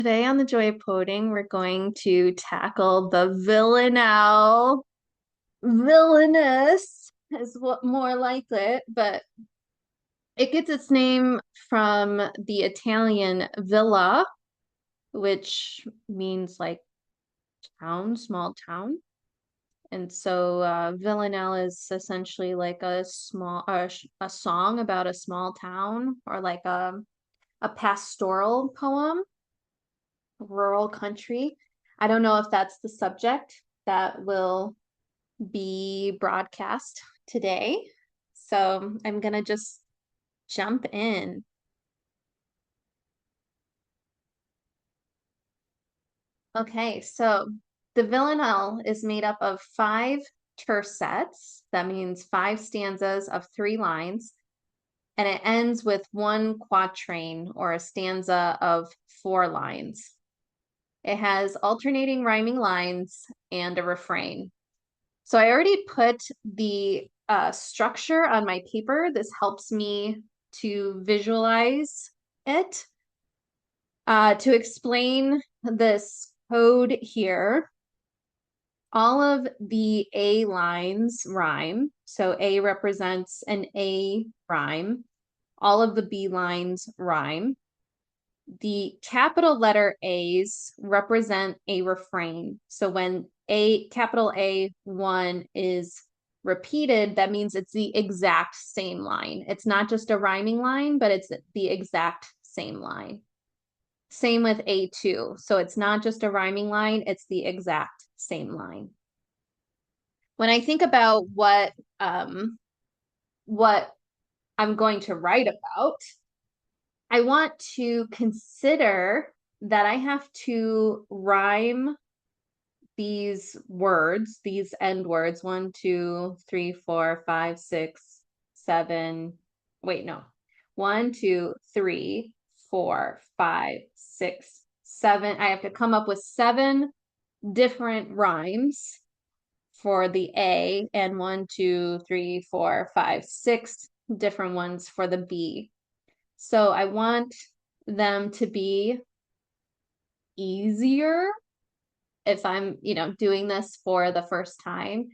Today on the Joy of Coding, we're going to tackle the villanelle. Villainous is what more like it, but it gets its name from the Italian villa, which means like town, small town. And so villanelle is essentially like a song about a small town or like a pastoral poem, rural country. I don't know if that's the subject that will be broadcast today. So I'm going to just jump in. Okay, so the villanelle is made up of five tercets. That means five stanzas of three lines. And it ends with one quatrain or a stanza of four lines. It has alternating rhyming lines and a refrain. So I already put the structure on my paper. This helps me to visualize it. To explain this code here, all of the A lines rhyme. So A represents an A rhyme. All of the B lines rhyme. The capital letter A's represent a refrain. So when capital A1 is repeated, that means it's the exact same line. It's not just a rhyming line, but it's the exact same line. Same with A2. So it's not just a rhyming line, it's the exact same line. When I think about what I'm going to write about, I want to consider that I have to rhyme these words, these end words, 1, 2, 3, 4, 5, 6, 7. Wait, no. 1, 2, 3, 4, 5, 6, 7. I have to come up with 7 different rhymes for the A and 1, 2, 3, 4, 5, 6 different ones for the B. So I want them to be easier if I'm, doing this for the first time,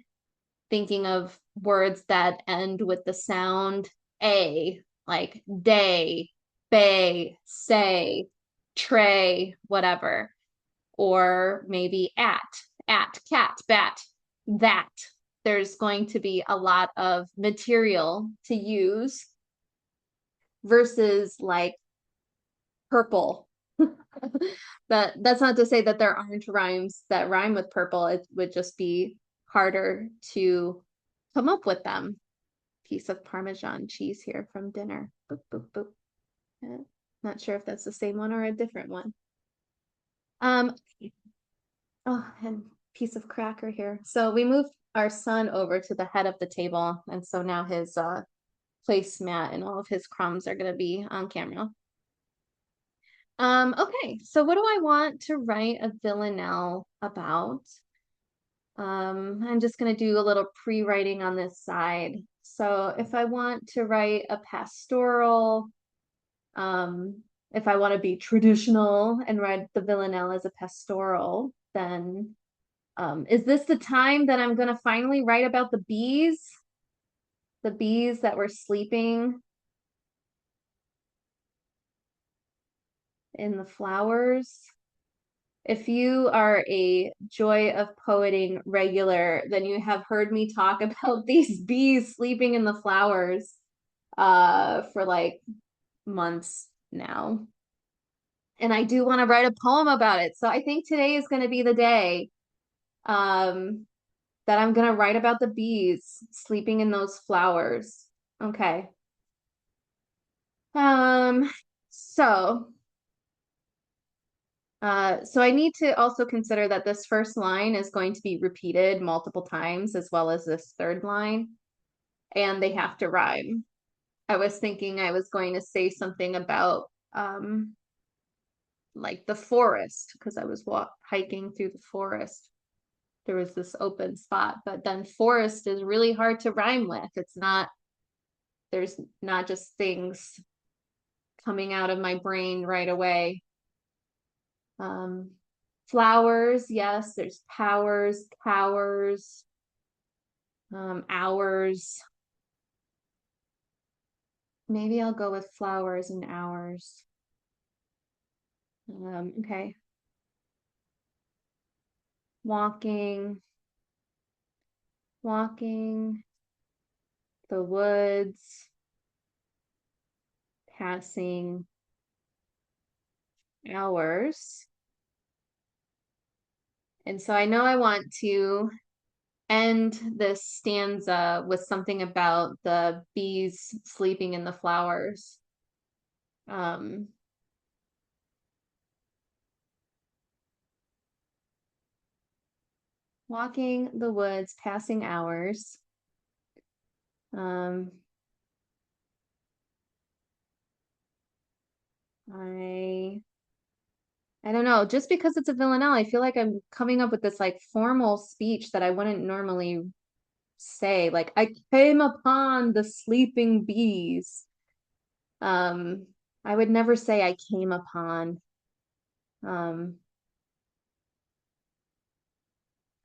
thinking of words that end with the sound A, like day, bay, say, tray, whatever, or maybe at, cat, bat, that. There's going to be a lot of material to use versus like purple. That's not to say that there aren't rhymes that rhyme with purple. It would just be harder to come up with them. Piece of Parmesan cheese here from dinner. Boop, boop, boop. Not sure if that's the same one or a different one. Um, oh, and piece of cracker here. So we moved our son over to the head of the table, and so now his placemat and all of his crumbs are gonna be on camera. Okay, so what do I want to write a villanelle about? I'm just going to do a little pre-writing on this side. So if I want to write a pastoral, if I want to be traditional and write the villanelle as a pastoral, then is this the time that I'm going to finally write about the bees? The bees that were sleeping in the flowers? If you are a Joy of Poeting regular, then you have heard me talk about these bees sleeping in the flowers for like months now. And I do want to write a poem about it. So I think today is going to be the day um, that I'm going to write about the bees sleeping in those flowers. Okay. Um, so so I need to also consider that this first line is going to be repeated multiple times as well as this third line, and they have to rhyme. I was thinking I was going to say something about like the forest because I was hiking through the forest. There was this open spot, but then forest is really hard to rhyme with. There's not just things coming out of my brain right away. Um, flowers, yes, there's powers, cowers, hours. Maybe I'll go with flowers and hours. Okay. Walking, walking the woods, passing hours. And so I know I want to end this stanza with something about the bees sleeping in the flowers. Um, walking the woods, passing hours. Um, I I don't know, just because it's a villanelle, I feel like I'm coming up with this like formal speech that I wouldn't normally say. Like, I came upon the sleeping bees. Um, I would never say I came upon. Um,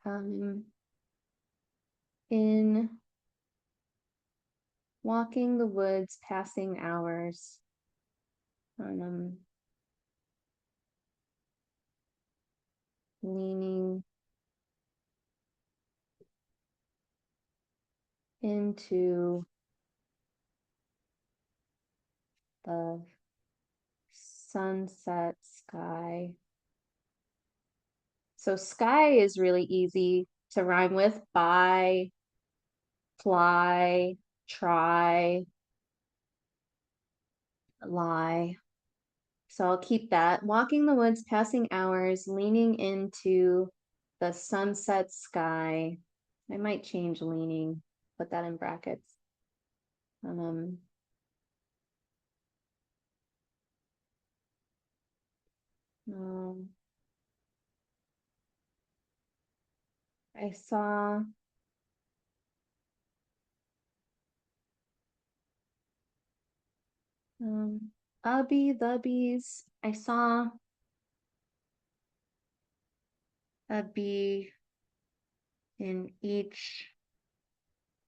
um, in walking the woods, passing hours. Um, leaning into the sunset sky. So sky is really easy to rhyme with. By, fly, try, lie. So I'll keep that. Walking the woods, passing hours, leaning into the sunset sky. I might change leaning, put that in brackets. Um, um, I saw Ubby the bees. I saw a bee in each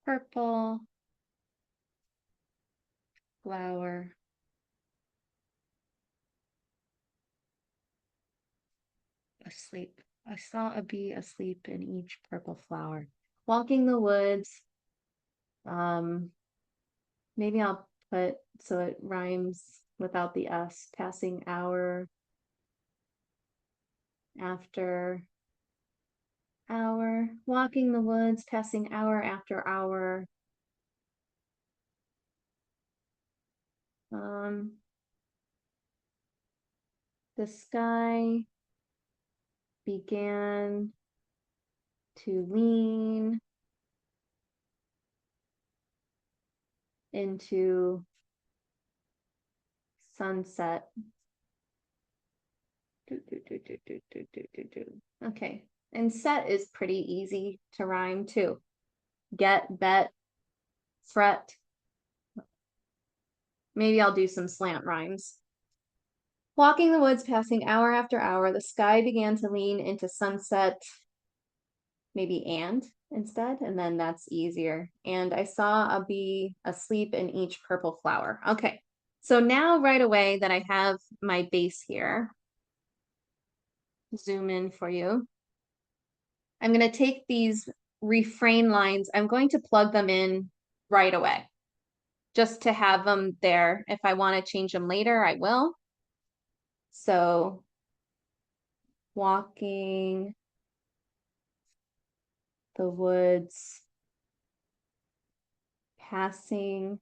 purple flower. Asleep. I saw a bee asleep in each purple flower. Walking the woods. Um, maybe I'll put so it rhymes without the S. Passing hour after hour. Walking the woods, passing hour after hour. Um, the sky began to lean into sunset. Okay, and set is pretty easy to rhyme too. Get, bet, fret. Maybe I'll do some slant rhymes. Walking the woods, passing hour after hour, the sky began to lean into sunset, maybe and instead, and then that's easier. And I saw a bee asleep in each purple flower. Okay, so now right away that I have my base here, zoom in for you. I'm going to take these refrain lines, I'm going to plug them in right away, just to have them there. If I want to change them later, I will. So walking the woods, passing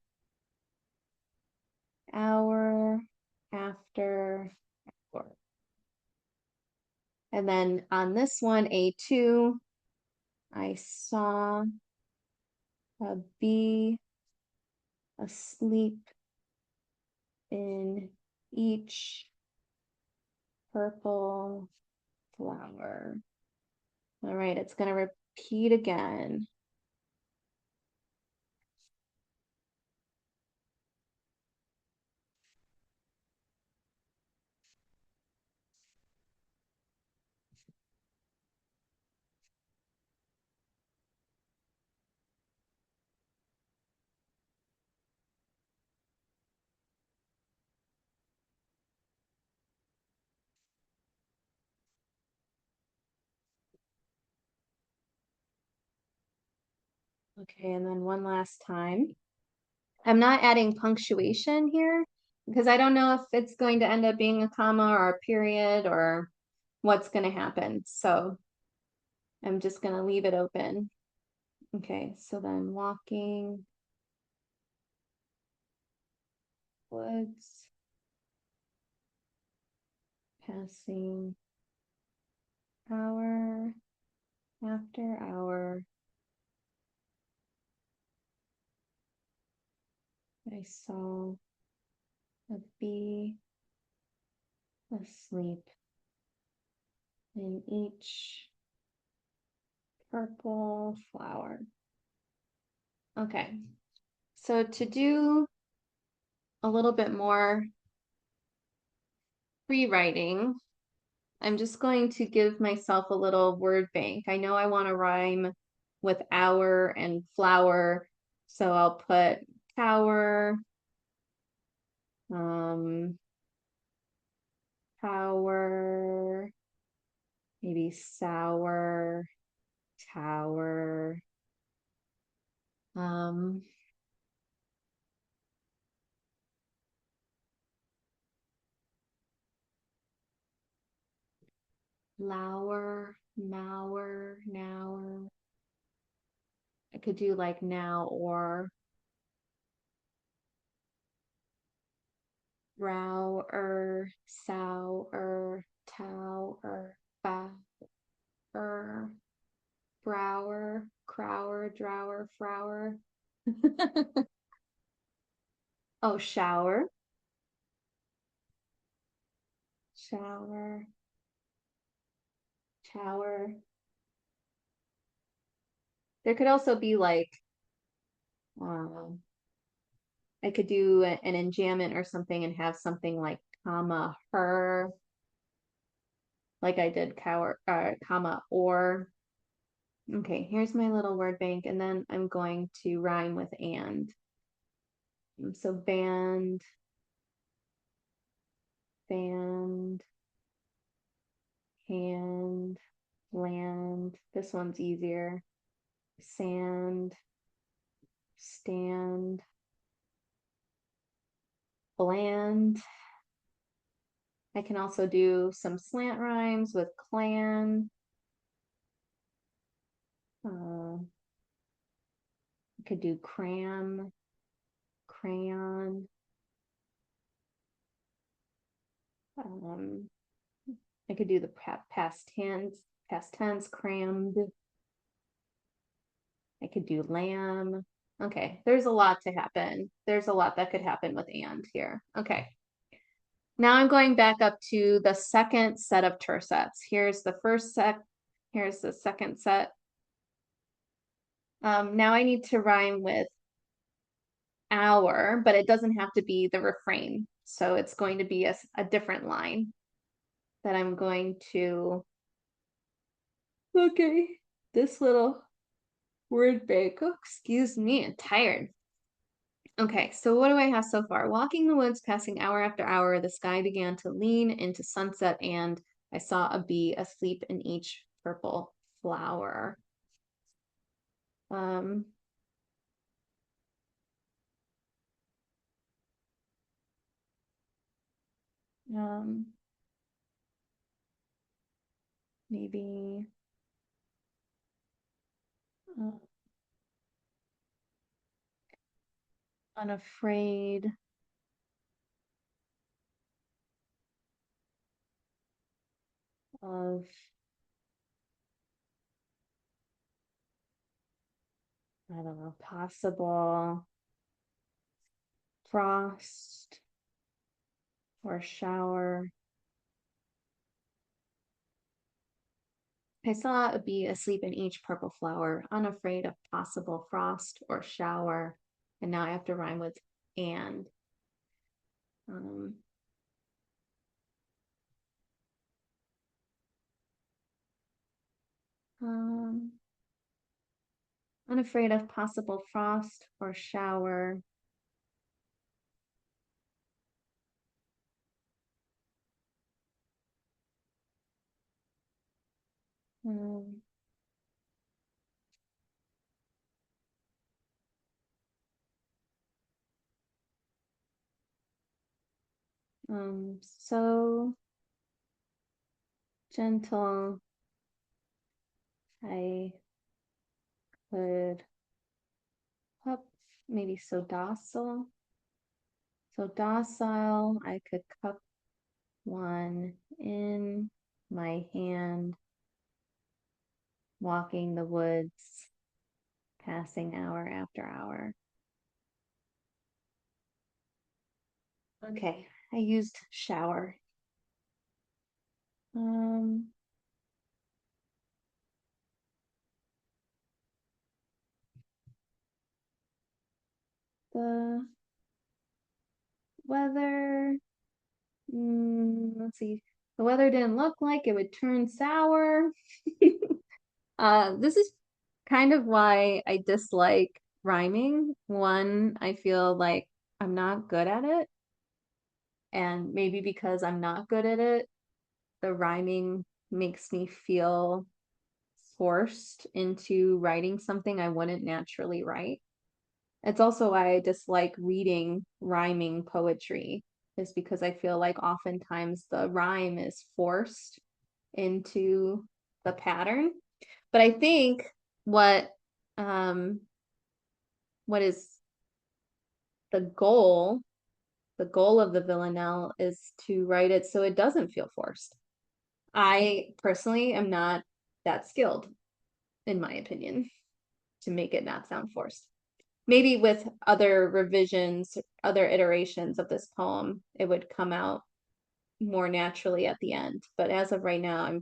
hour after hour. And then on this one, A2, I saw a bee asleep in each purple flower. All right, it's going to repeat again. Okay, and then one last time. I'm not adding punctuation here because I don't know if it's going to end up being a comma or a period or what's going to happen. So I'm just going to leave it open. Okay, so then walking woods, passing hour after hour. I saw a bee asleep in each purple flower. Okay, so to do a little bit more free writing, I'm just going to give myself a little word bank. I know I want to rhyme with hour and flower, so I'll put tower, um, power, maybe sour, tower, um, lower, mower, nower. I could do like now or rower, sour, tower, bower, brower, crower, drower, frower. Oh, shower, shower, tower. There could also be like, um, I could do an enjambment or something and have something like comma her, like I did cower, comma or. Okay, here's my little word bank, and then I'm going to rhyme with and. So band, band, hand, land. This one's easier. Sand, stand, bland. I can also do some slant rhymes with clan. I could do cram, crayon. I could do the past tense, crammed. I could do lamb. Okay, there's a lot to happen. There's a lot that could happen with and here. Okay. Now I'm going back up to the second set of tercets. Here's the first set. Here's the second set. Now I need to rhyme with hour, but it doesn't have to be the refrain. So it's going to be a different line that I'm going to, okay, this little word bank. Oh, excuse me, I'm tired. Okay, so what do I have so far? Walking the woods, passing hour after hour, the sky began to lean into sunset, and I saw a bee asleep in each purple flower. Um, um, maybe uh, unafraid of, I don't know, possible frost or shower. I saw a bee asleep in each purple flower, unafraid of possible frost or shower. And now I have to rhyme with and. Um, um, unafraid of possible frost or shower. Um, So gentle I could cup, maybe so docile. So docile, I could cup one in my hand, walking the woods, passing hour after hour. Okay, I used shower. Um, the weather, let's see. The weather didn't look like it would turn sour. This is kind of why I dislike rhyming. One, I feel like I'm not good at it. And maybe because I'm not good at it, the rhyming makes me feel forced into writing something I wouldn't naturally write. It's also why I dislike reading rhyming poetry, is because I feel like oftentimes the rhyme is forced into the pattern. But I think what um what is the goal of the villanelle is to write it so it doesn't feel forced. I personally am not that skilled, in my opinion, to make it not sound forced. Maybe with other revisions, other iterations of this poem, it would come out more naturally at the end. But as of right now,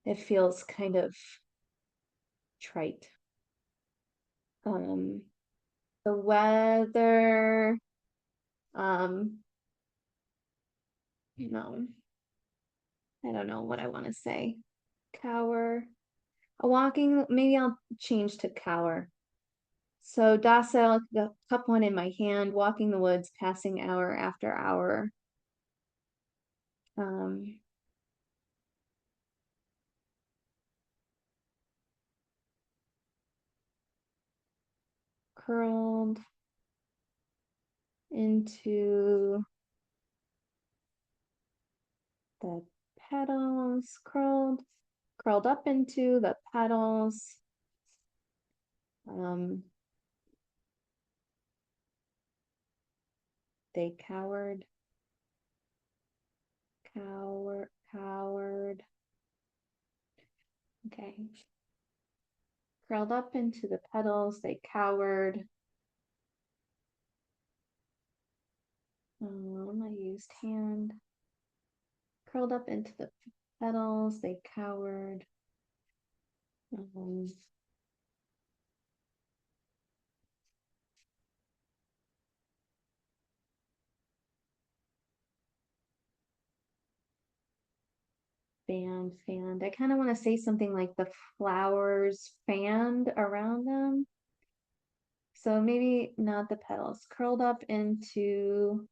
it feels kind of trite. Um, the weather, um, no, I don't know what I want to say. Cower. A walking, maybe I'll change to cower. So docile, the cup one in my hand, walking the woods, passing hour after hour. Um, curled into the petals, curled up into the petals. Um, they cowered. Okay. Curled up into the petals, they cowered. I used hand. Curled up into the petals, they cowered. Fanned. I kind of want to say something like the flowers fanned around them. So maybe not the petals, curled up into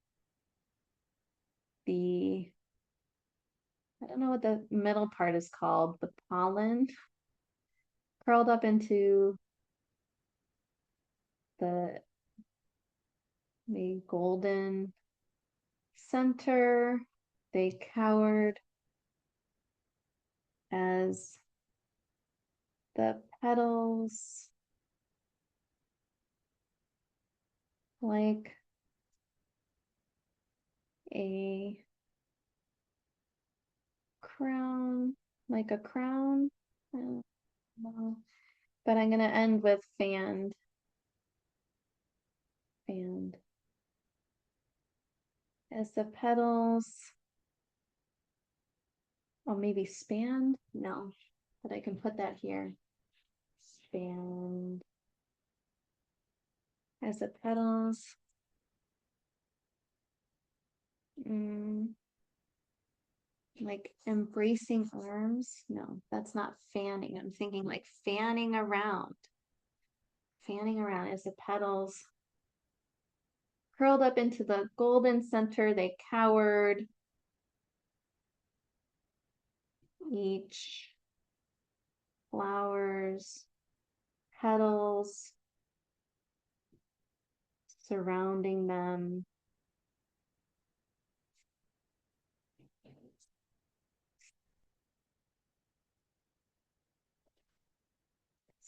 the, I don't know what the middle part is called, the pollen, curled up into the golden center. They cowered as the petals, like a crown, like a crown. I don't know. But I'm gonna end with fanned. As the petals, or maybe spanned? No, but I can put that here. Spanned. As the petals, like embracing arms. No, that's not fanning. I'm thinking like fanning around as the petals curled up into the golden center. They cowered. Each flowers, petals surrounding them.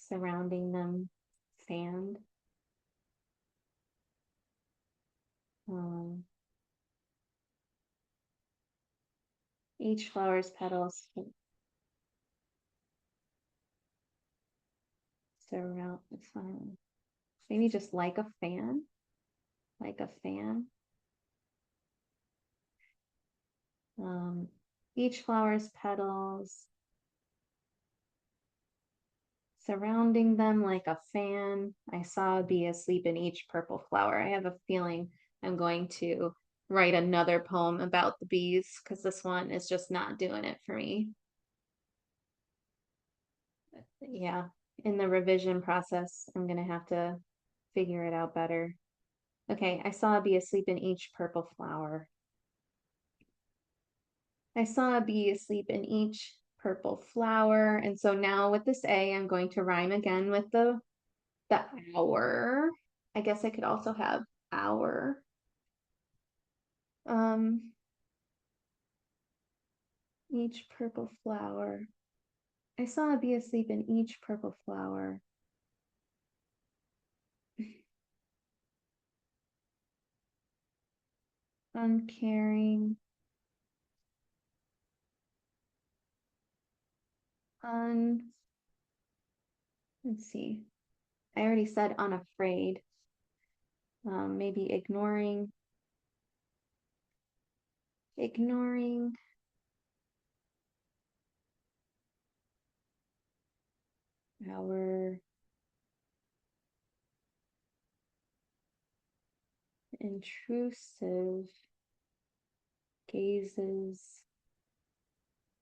surrounding them, sand. Each flower's petals surround the sun. Maybe just like a fan, like a fan. Each flower's petals surrounding them like a fan. I saw a bee asleep in each purple flower. I have a feeling I'm going to write another poem about the bees because this one is just not doing it for me. Yeah, in the revision process, I'm gonna have to figure it out better. Okay, I saw a bee asleep in each purple flower. I saw a bee asleep in each purple flower. And so now with this A, I'm going to rhyme again with the hour. I guess I could also have hour. Each purple flower. I saw a bee asleep in each purple flower. Uncaring. Let's see. I already said unafraid. Maybe ignoring our intrusive gazes,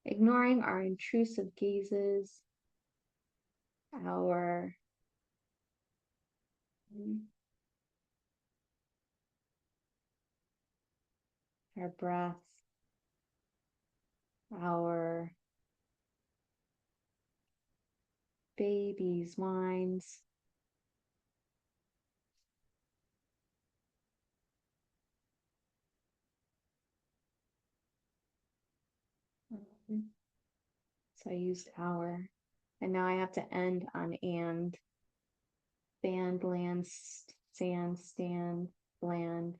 ignoring our intrusive gazes, our breath, our baby's whines, so I used our, and now I have to end on and. Band, land, sand, stand, bland.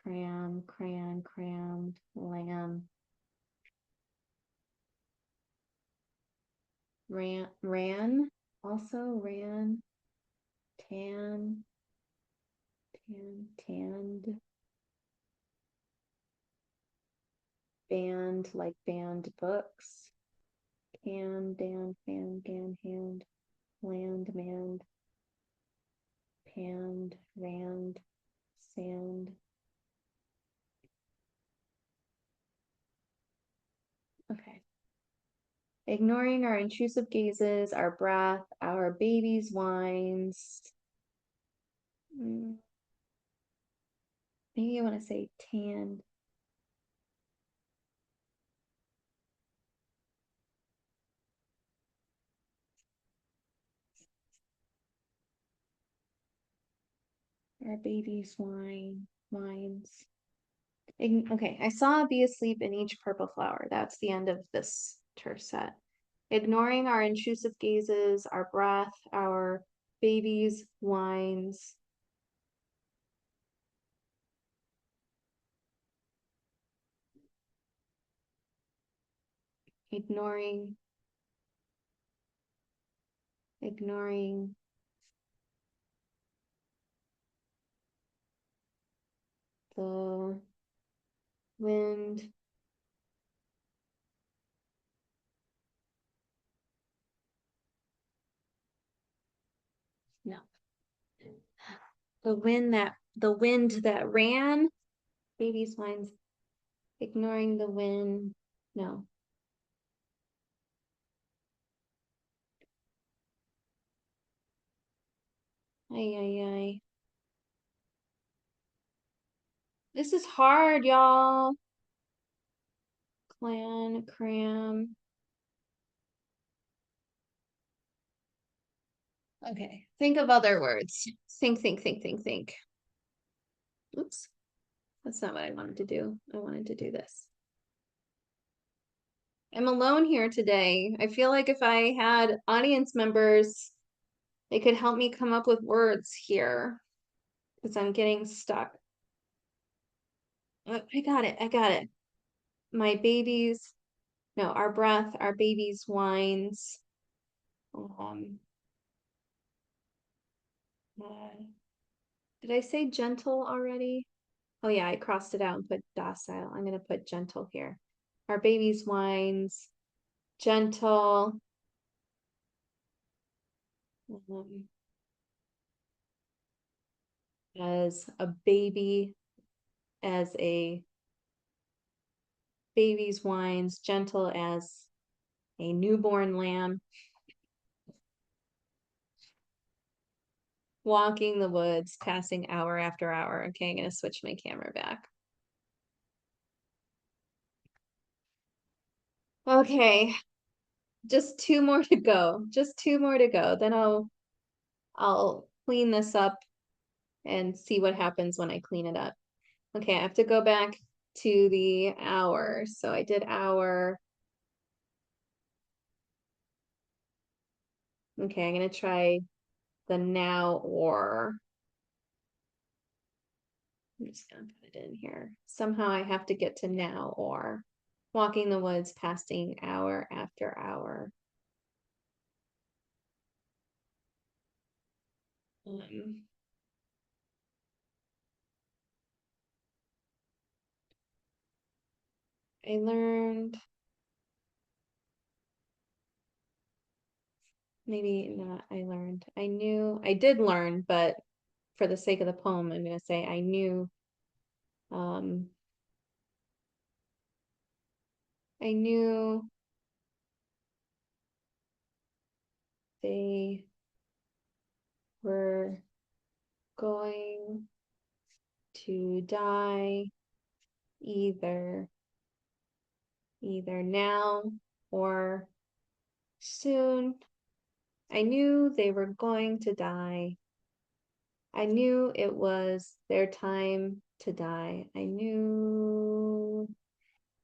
Cram, crayon, crammed, lamb. Ran, also ran. Tanned. Band, like banned books. Can, dan, fan, gan, hand. Land, manned. Panned, rand, sand. Okay. Ignoring our intrusive gazes, our breath, our baby's whines. Maybe I want to say tanned. Our baby's whines. Okay, I saw a bee asleep in each purple flower. That's the end of this tercet. Ignoring our intrusive gazes, our breath, our baby's whines. Ignoring the wind. No. The wind that ran, baby's whines. Ignoring the wind. No. Ay. This is hard, y'all. Cram. Okay, think of other words. Think. Oops, that's not what I wanted to do. I wanted to do this. I'm alone here today. I feel like if I had audience members, they could help me come up with words here because I'm getting stuck. I got it. I got it. My babies, no, our breath, our baby's whines. Um, uh, did I say gentle already? Oh yeah, I crossed it out and put docile. I'm gonna put gentle here. Our baby's whines, gentle. Um, as a baby, as a baby's whines, gentle as a newborn lamb, walking the woods, passing hour after hour. Okay, I'm gonna switch my camera back. Okay, just two more to go. Just two more to go. Then I'll clean this up and see what happens when I clean it up. Okay, I have to go back to the hour. So I did hour. Okay, I'm gonna try the now or. I'm just gonna put it in here. Somehow I have to get to now or walking the woods, passing hour after hour. Um, I learned, maybe not I learned. I knew, I did learn, but for the sake of the poem, I'm gonna say I knew, um, I knew they were going to die either either now or soon. I knew they were going to die. I knew it was their time to die. I knew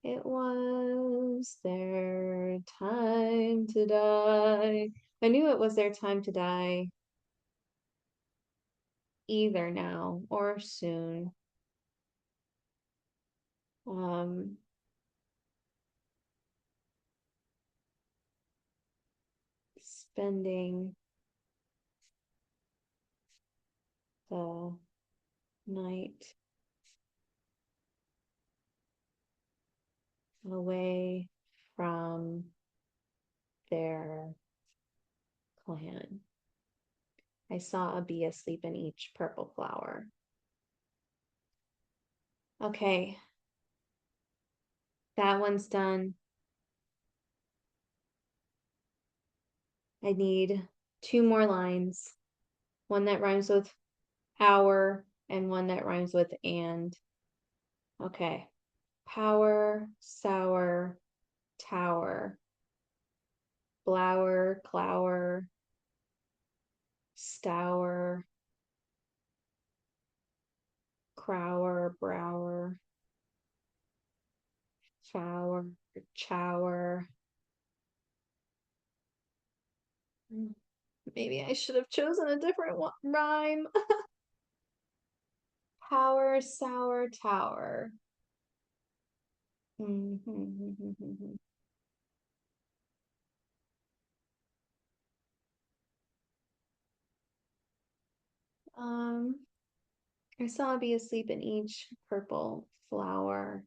it was their time to die. I knew it was their time to die either now or soon. Um, spending the night away from their clan. I saw a bee asleep in each purple flower. Okay, that one's done. I need two more lines, one that rhymes with hour and one that rhymes with and. Okay. Power, sour, tower, blower, clower, stour, crower, brower, shower, chower. Maybe I should have chosen a different one, rhyme. Power, sour, tower. Um, I saw a bee asleep in each purple flower.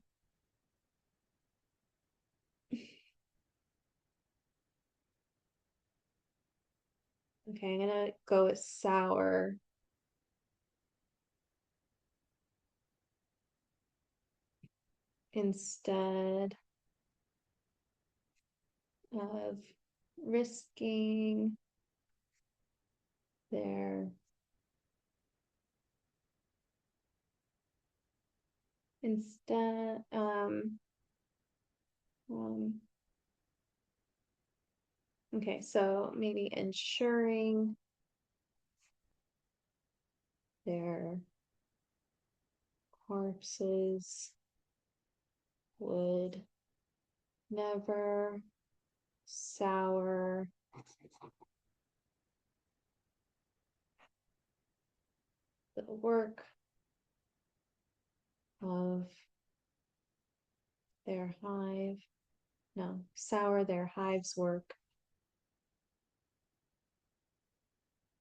Okay, I'm gonna go with sour. Instead of risking their instead um okay, so maybe ensuring their corpses would never sour the work of their hive. No, sour their hive's work.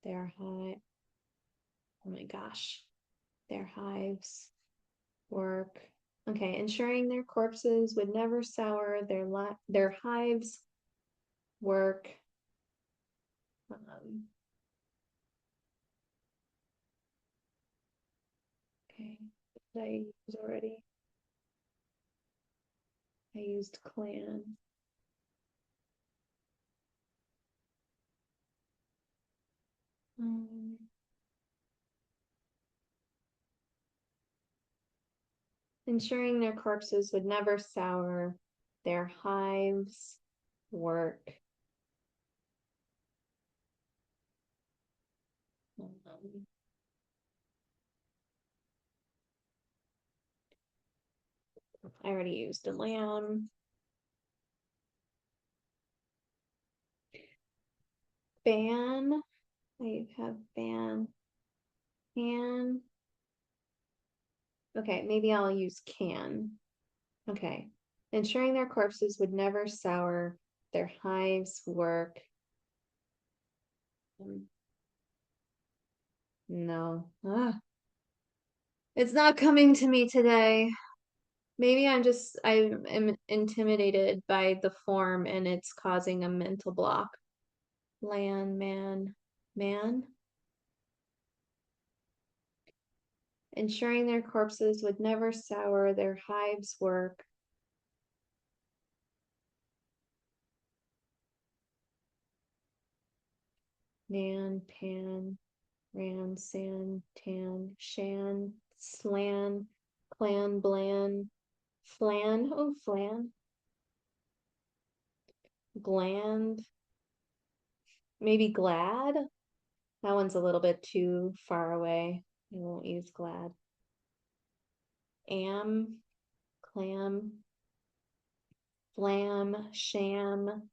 Their hive. Oh my gosh. Their hives work. Okay, ensuring their corpses would never sour their hives work. Okay, did I use already? I used clan. Ensuring their corpses would never sour their hives work. I already used a lamb. Ban. I have ban. Can. Okay, maybe I'll use can. Okay. Ensuring their corpses would never sour their hives work. No. It's not coming to me today. Maybe I am intimidated by the form and it's causing a mental block. Man. Ensuring their corpses would never sour their hives work. Nan, pan, ran, san, tan, shan, slan, clan, blan, flan, oh, flan, gland, maybe glad. That one's a little bit too far away. I won't use glad. Am, clam, flam, sham,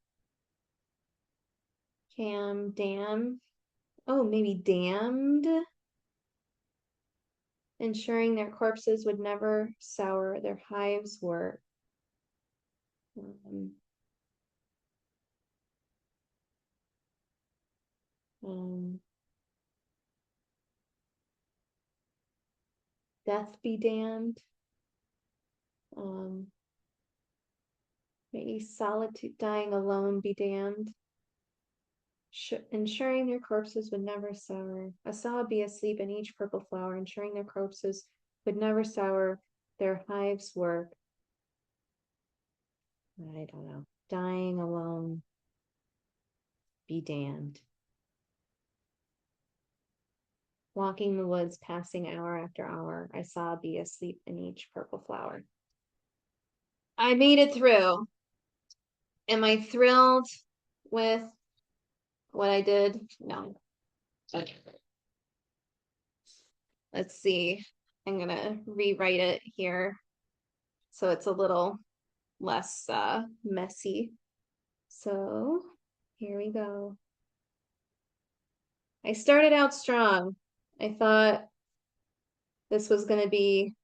cam, dam. Oh, maybe damned. Ensuring their corpses would never sour their hives work. Death be damned. Maybe solitude, dying alone be damned. Ensuring their corpses would never sour. I saw a bee asleep in each purple flower, ensuring their corpses would never sour their hives work. I don't know. Dying alone be damned. Walking the woods, passing hour after hour, I saw a bee asleep in each purple flower. I made it through. Am I thrilled with what I did? No. Okay. Let's see. I'm gonna rewrite it here so it's a little less messy. So here we go. I started out strong. I thought this was gonna be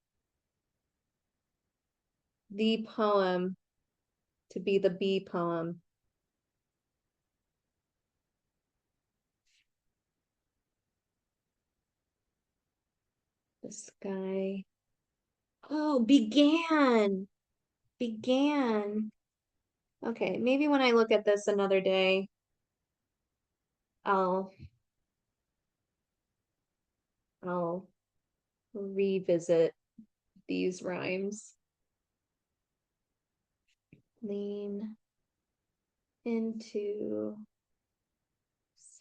the poem to be the bee poem. The sky. Oh, began. Okay, maybe when I look at this another day, I'll revisit these rhymes. Lean into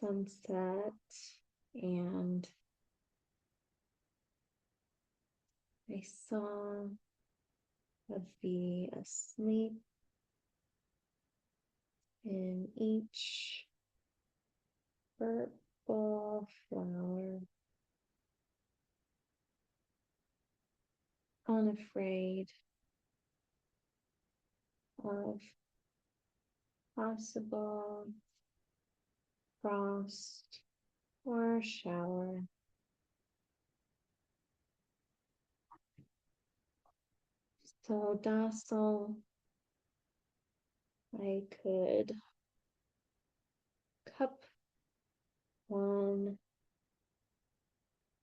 sunset and I saw a bee asleep in each purple flower, unafraid, of possible frost or shower. So docile, I could cup one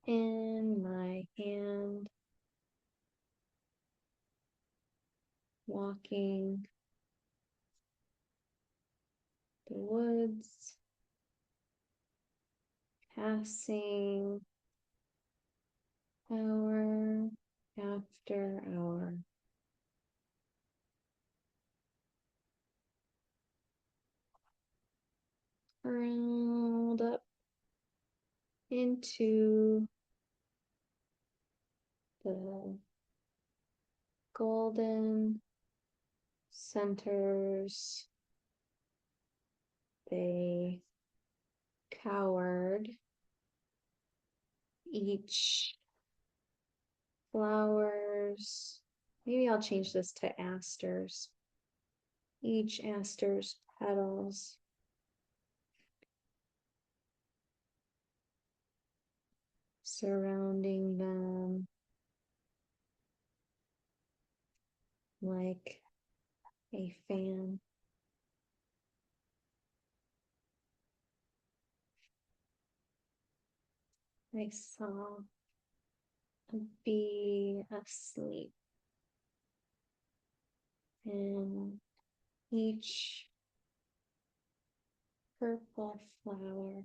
in my hand, walking the woods, passing hour after hour. Curled up into the golden centers. They cowered, each flowers. Maybe I'll change this to asters. Each aster's petals surrounding them like a fan. I saw a bee asleep, and each purple flower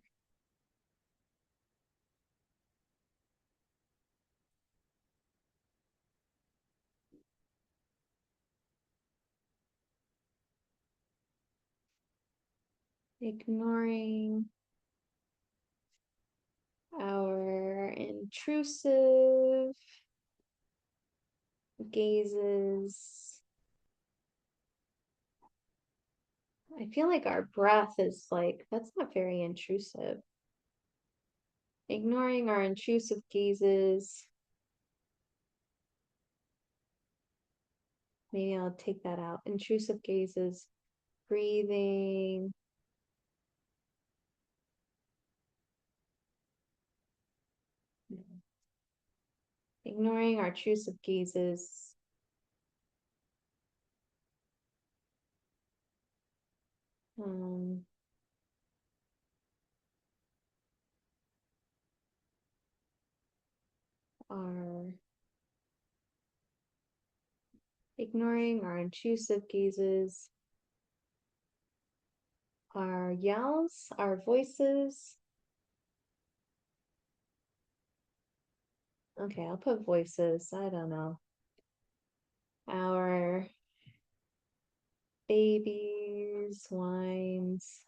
ignoring our intrusive gazes. I feel like our breath is like, that's not very intrusive. Ignoring our intrusive gazes. Maybe I'll take that out. Intrusive gazes, breathing. Ignoring our intrusive gazes. Are ignoring our intrusive gazes, our yells, our voices. Okay, I'll put voices. I don't know. Our babies, whines.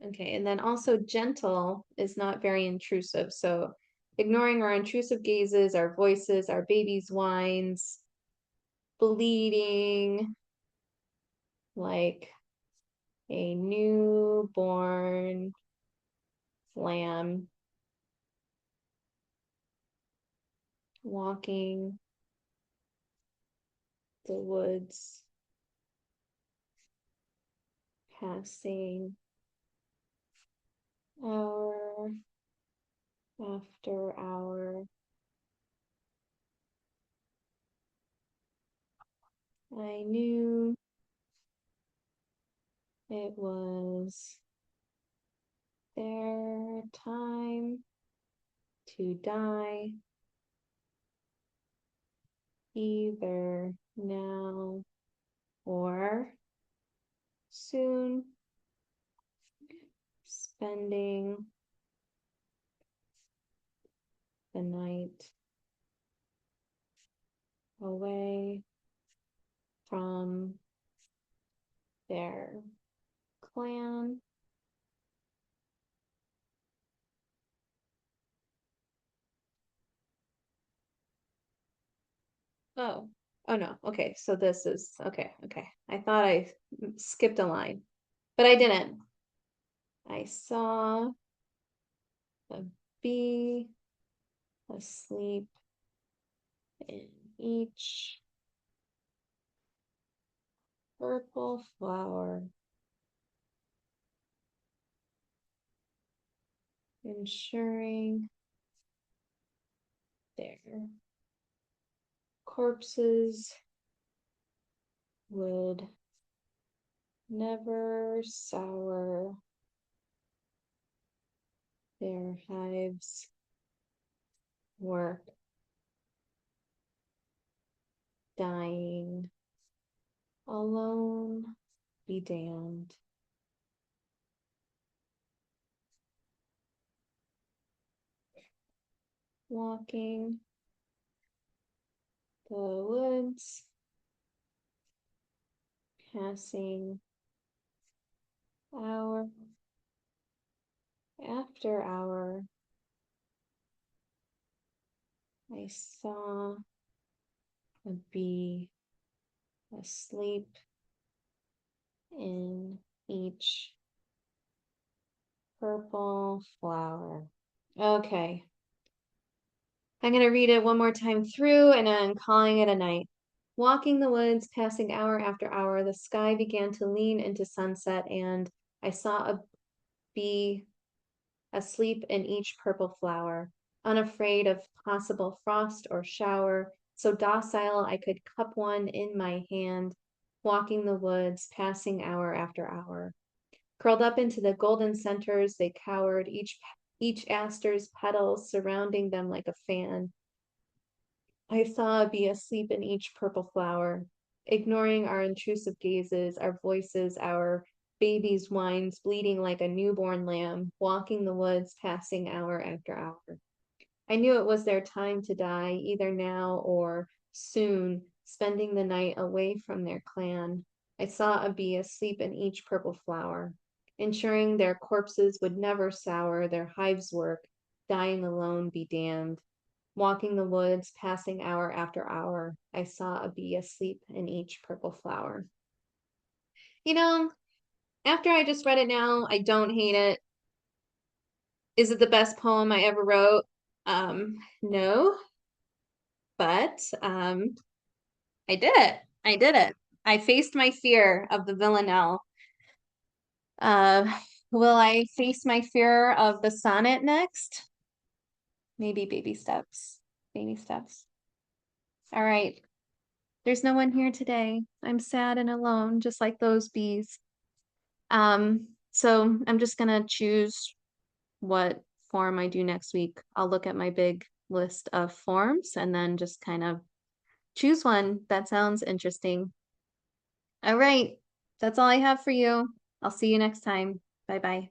Okay, and then also gentle is not very intrusive. So ignoring our intrusive gazes, our voices, our babies' whines, bleeding like a newborn lamb, walking the woods, passing hour after hour. I knew it was their time to die, either now or soon, spending the night away from their clan. Oh, oh no. Okay, so this is okay. I thought I skipped a line, but I didn't. I saw a bee asleep in each purple flower, ensuring their corpses would never sour, their hives work dying alone be damned. Walking the woods, passing hour after hour, I saw a bee asleep in each purple flower. Okay. I'm going to read it one more time through and then calling it a night. Walking the woods, passing hour after hour, the sky began to lean into sunset, and I saw a bee asleep in each purple flower, unafraid of possible frost or shower, so docile I could cup one in my hand, walking the woods, passing hour after hour. Curled up into the golden centers, they cowered, each aster's petals surrounding them like a fan. I saw a bee asleep in each purple flower, ignoring our intrusive gazes, our voices, our baby's whines, bleeding like a newborn lamb, walking the woods, passing hour after hour. I knew it was their time to die, either now or soon, spending the night away from their clan. I saw a bee asleep in each purple flower, ensuring their corpses would never sour, their hives work, dying alone be damned. Walking the woods, passing hour after hour, I saw a bee asleep in each purple flower. You know, after I just read it now, I don't hate it. Is it the best poem I ever wrote? No, but I did it. I did it. I faced my fear of the villanelle. Uh, will I face my fear of the sonnet next? Maybe baby steps. Baby steps. All right. There's no one here today. I'm sad and alone, just like those bees. So I'm just gonna choose what form I do next week. I'll look at my big list of forms and then just kind of choose one that sounds interesting. All right, that's all I have for you. I'll see you next time. Bye-bye.